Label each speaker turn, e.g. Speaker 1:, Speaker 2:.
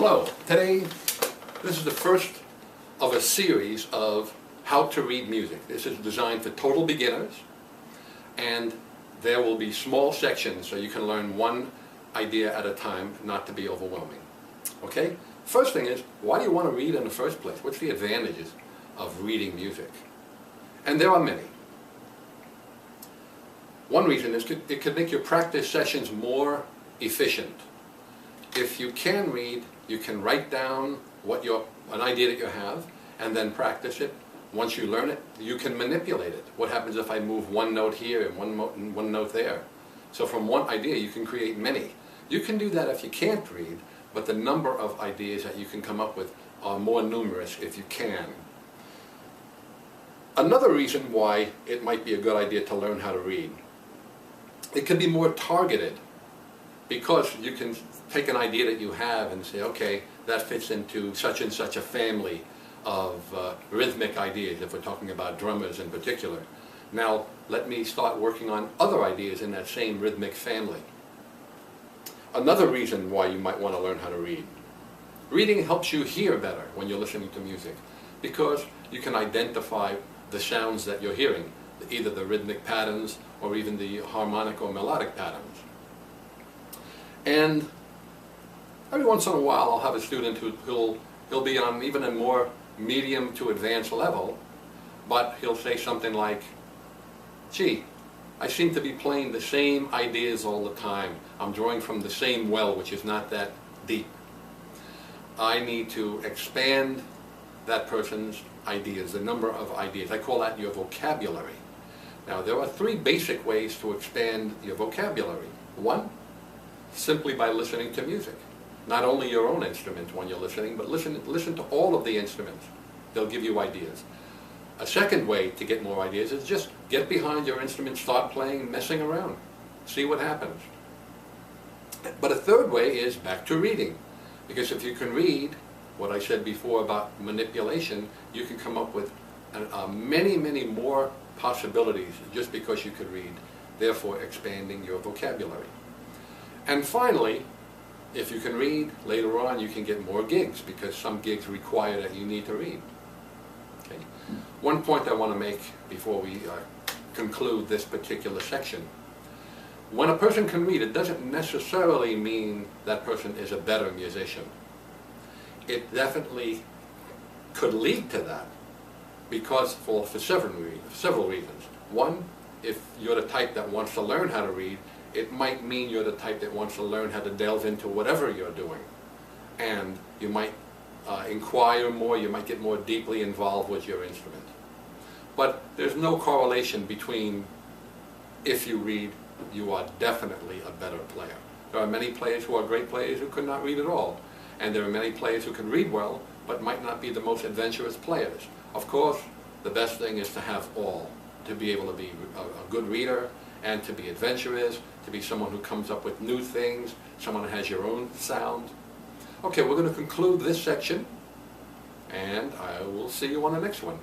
Speaker 1: Hello. Today, this is the first of a series of how to read music. This is designed for total beginners, and there will be small sections so you can learn one idea at a time, not to be overwhelming. Okay? First thing is, why do you want to read in the first place? What's the advantages of reading music? And there are many. One reason is it could make your practice sessions more efficient. If you can read, you can write down an idea that you have and then practice it. Once you learn it, you can manipulate it. What happens if I move one note here and one note there? So from one idea you can create many. You can do that if you can't read, but the number of ideas that you can come up with are more numerous if you can. Another reason why it might be a good idea to learn how to read, it can be more targeted, because you can take an idea that you have and say, okay, that fits into such and such a family of rhythmic ideas, if we're talking about drummers in particular. Now, let me start working on other ideas in that same rhythmic family. Another reason why you might want to learn how to read. Reading helps you hear better when you're listening to music, because you can identify the sounds that you're hearing, either the rhythmic patterns or even the harmonic or melodic patterns. And every once in a while I'll have a student he'll be on even a more medium to advanced level, but he'll say something like, gee, I seem to be playing the same ideas all the time. I'm drawing from the same well, which is not that deep. I need to expand that person's ideas, the number of ideas. I call that your vocabulary. Now, there are three basic ways to expand your vocabulary. One, simply by listening to music. Not only your own instrument when you're listening, but listen to all of the instruments. They'll give you ideas. A second way to get more ideas is just get behind your instrument, start playing, messing around. See what happens. But a third way is back to reading. Because if you can read, what I said before about manipulation, you can come up with many, many more possibilities just because you could read, therefore expanding your vocabulary. And finally, if you can read, later on you can get more gigs, because some gigs require that you need to read. Okay. One point I want to make before we conclude this particular section. When a person can read, it doesn't necessarily mean that person is a better musician. It definitely could lead to that, because for several reasons. One, if you're the type that wants to learn how to read, it might mean you're the type that wants to learn how to delve into whatever you're doing. And you might inquire more, you might get more deeply involved with your instrument. But there's no correlation between if you read, you are definitely a better player. There are many players who are great players who could not read at all. And there are many players who can read well, but might not be the most adventurous players. Of course, the best thing is to have all, to be able to be a good reader, and to be adventurous, to be someone who comes up with new things, someone who has your own sound. Okay, we're going to conclude this section, and I will see you on the next one.